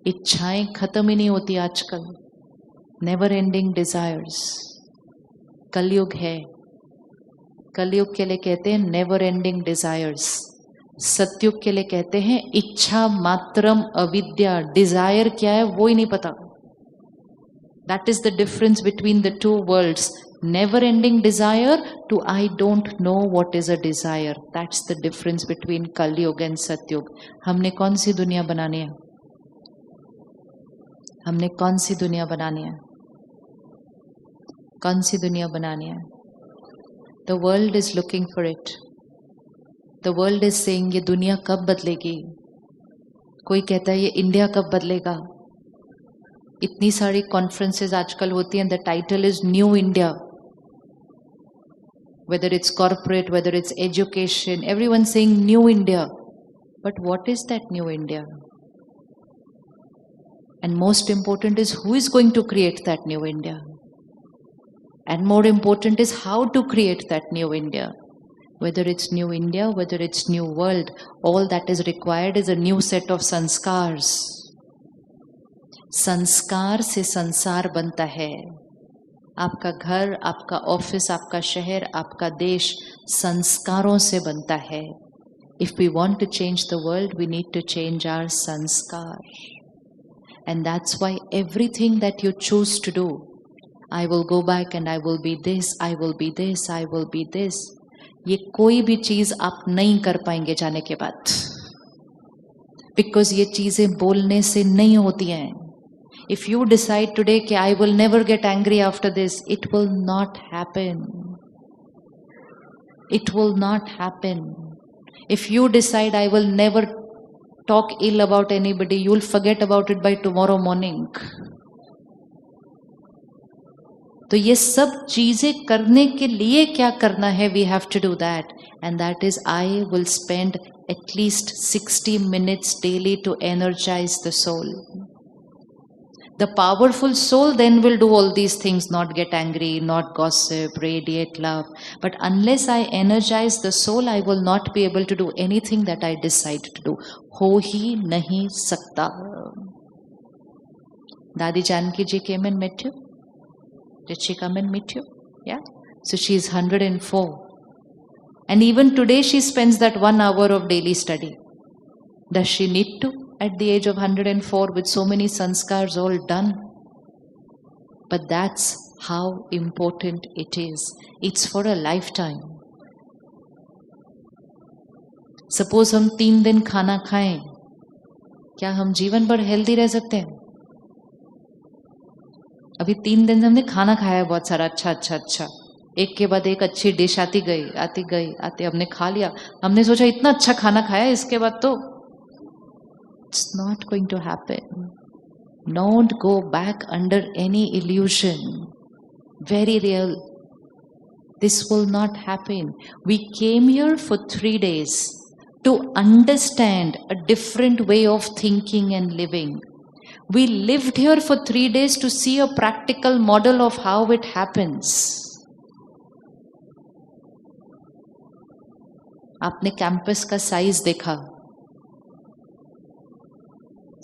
इच्छाएं खत्म ही नहीं होती आजकल, नेवर एंडिंग डिजायर्स। कलयुग है, कलयुग के लिए कहते हैं नेवर एंडिंग डिजायर्स। सतयुग के लिए कहते हैं इच्छा मात्रम अविद्या। डिजायर क्या है वो ही नहीं पता। That is the difference between the two worlds. Never ending desire to I don't know what is a desire. That's the difference between Kalyug and Satyug. हमने कौन सी दुनिया बनानी है? हमने कौन सी दुनिया बनानी है? कौन सी दुनिया बनानी है? The world is looking for it. The world is saying ये दुनिया कब बदलेगी? कोई कहता है ये इंडिया कब बदलेगा? इतनी सारी कॉन्फ्रेंसेज आजकल होती हैं, the title is new India. Whether it's corporate, whether it's education, everyone's saying new India. But what is that new India? And most important is who is going to create that new India? And more important is how to create that new India. Whether it's new India, whether it's new world, all that is required is a new set of sanskars. संस्कार से संसार बनता है। आपका घर, आपका office, आपका शहर, आपका देश संस्कारों से बनता है। If we want to change the world, we need to change our sanskar. And that's why everything that you choose to do, I will go back and I will be this, I will be this, I will be this, ये कोई भी चीज आप नहीं कर पाएंगे जाने के बाद, बिकॉज ये चीजें बोलने से नहीं होती हैं। If you decide today कि I will never get angry after this, it will not happen. It will not happen. If you decide I will never talk ill about anybody, you will forget about it by tomorrow morning. तो ये सब चीजें करने के लिए क्या करना है? We have to do that. And that is I will spend at least 60 minutes daily to energize the soul. The powerful soul then will do all these things, not get angry, not gossip, radiate love. But unless I energize the soul, I will not be able to do anything that I decide to do. हो ही नहीं सकता। Dadi Janki ji came and met you? Did she come and meet you? Yeah? So she is 104. And even today she spends that 1 hour of daily study. Does she need to? At the age of 104 with so many sanskars all done. But that's how important it is. It's for a lifetime. Suppose हम 3 दिन खाना खाएं, क्या हम जीवन भर healthy रह सकते हैं? अभी 3 दिन से हमने खाना खाया है बहुत सारा, अच्छा, एक के बाद एक अच्छी डिश आती गई, हमने खा लिया, हमने सोचा इतना अच्छा खाना खाया, इसके बाद तो it's not going to happen. Don't go back under any illusion. Very real. This will not happen. We came here for 3 days to understand a different way of thinking and living. We lived here for 3 days to see a practical model of how it happens. आपने campus का size देखा,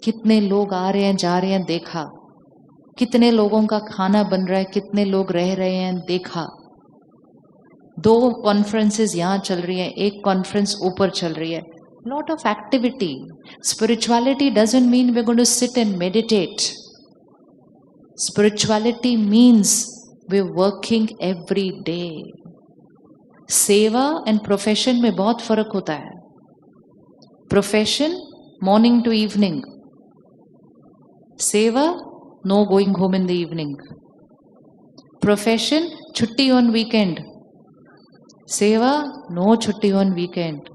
कितने लोग आ रहे हैं जा रहे हैं देखा, कितने लोगों का खाना बन रहा है, कितने लोग रह रहे हैं देखा। 2 कॉन्फ्रेंसेस यहाँ चल रही हैं, 1 कॉन्फ्रेंस ऊपर चल रही है। Lot of activity. Spirituality doesn't mean we are going to sit and meditate. Spirituality means we are working every day. सेवा एंड प्रोफेशन में बहुत फर्क होता है। प्रोफेशन मॉर्निंग टू इवनिंग, सेवा no going home in the evening. Profession छुट्टी on weekend, सेवा no छुट्टी on weekend.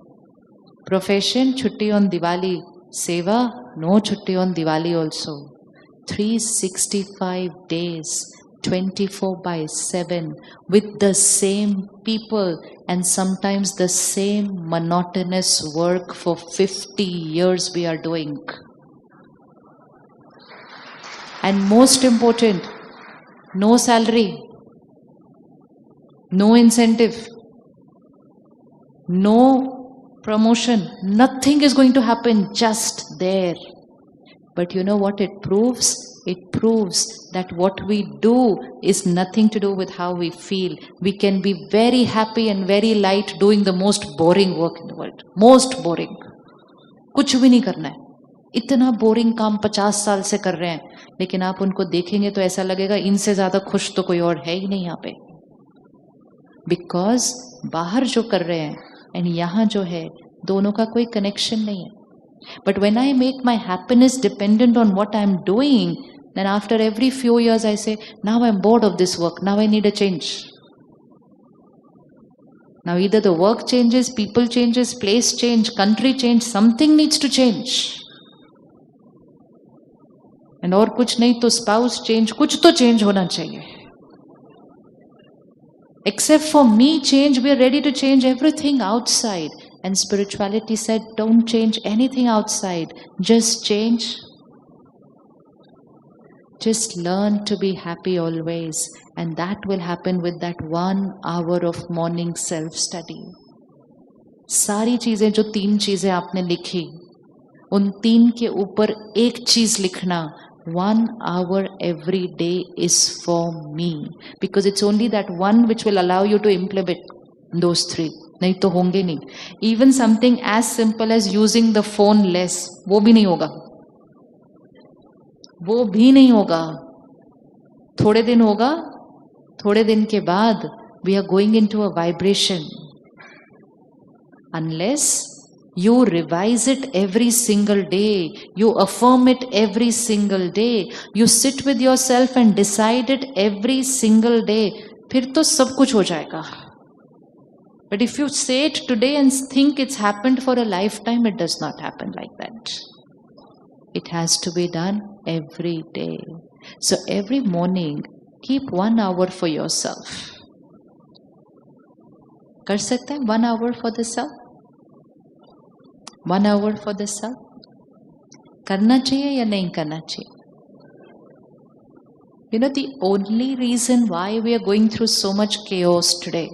Profession छुट्टी on Diwali, सेवा no छुट्टी on Diwali also. 365 days, 24/7 with the same people and sometimes the same monotonous work for 50 years we are doing. And most important, no salary, no incentive, no promotion, nothing is going to happen, just there. But you know what it proves? It proves that what we do is nothing to do with how we feel. We can be very happy and very light doing the most boring work in the world. Most boring. कुछ भी नहीं करना है. इतना boring काम 50 साल से कर रहे हैं, लेकिन आप उनको देखेंगे तो ऐसा लगेगा इनसे ज्यादा खुश तो कोई और है ही नहीं यहाँ पे. बिकॉज बाहर जो कर रहे हैं एंड यहाँ जो है, दोनों का कोई कनेक्शन नहीं है. But when I make my happiness dependent on what I'm doing, then after every few years I say, now I'm bored of this work, now I need a change. Now either the work changes, people changes, place change, country change, something needs to change. And और कुछ नहीं तो spouse change, कुछ तो change होना चाहिए. Except for me change, we are ready to change everything outside. And spirituality said, don't change anything outside. Just change. Just learn to be happy always. And that will happen with that 1 hour of morning self-study. सारी चीजें जो 3 चीजें आपने लिखी, उन 3 के ऊपर एक चीज लिखना. 1 hour every day is for me. Because it's only that one which will allow you to implement those 3. नहीं तो होंगे नहीं. Even something as simple as using the phone less, वो भी नहीं होगा. वो भी नहीं होगा. थोड़े दिन होगा, थोड़े दिन के बाद we are going into a vibration. Unless you revise it every single day, you affirm it every single day, you sit with yourself and decide it every single day, फिर तो सब कुछ हो जाएगा. But if you say it today and think it's happened for a lifetime, it does not happen like that. It has to be done every day. So every morning, keep 1 hour for yourself. कर सकते हैं 1 hour for the self? 1 hour for the self? करना चाहिए या नहीं करना चाहिए? You know, the only reason why we are going through so much chaos today,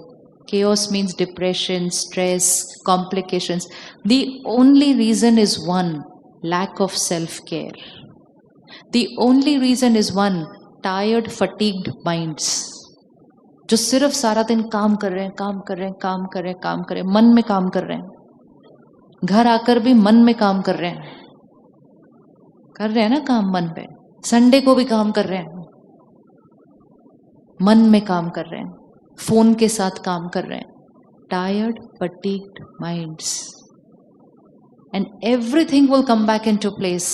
chaos means depression, stress, complications. The only reason is one, lack of self-care. The only reason is one, tired, fatigued minds. जो सिर्फ सारा दिन काम कर रहे हैं, काम कर रहे हैं, काम कर रहे हैं, काम कर रहे हैं, मन में काम कर रहे हैं. घर आकर भी मन में काम कर रहे हैं. कर रहे हैं ना काम मन पे. संडे को भी काम कर रहे हैं. मन में काम कर रहे हैं. फोन के साथ काम कर रहे हैं. Tired, fatigued minds. And everything will come back into place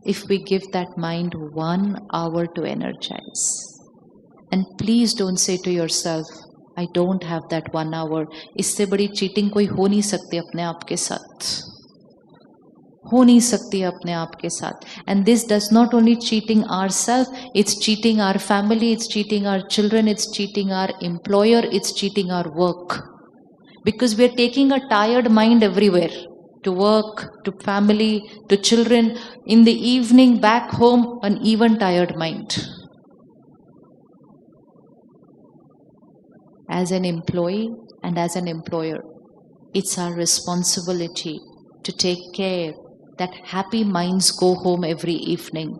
if we give that mind 1 hour to energize. And please don't say to yourself, I don't have that 1 hour. इससे बड़ी चीटिंग कोई हो नहीं सकती अपने आप के साथ. हो नहीं सकती अपने आप के साथ. And this does not only cheating ourselves, it's cheating our family, it's cheating our children, it's cheating our employer, it's cheating our work. Because we are taking a tired mind everywhere. To work, to family, to children. In the evening, back home, an even tired mind. As an employee and as an employer, it's our responsibility to take care that happy minds go home every evening.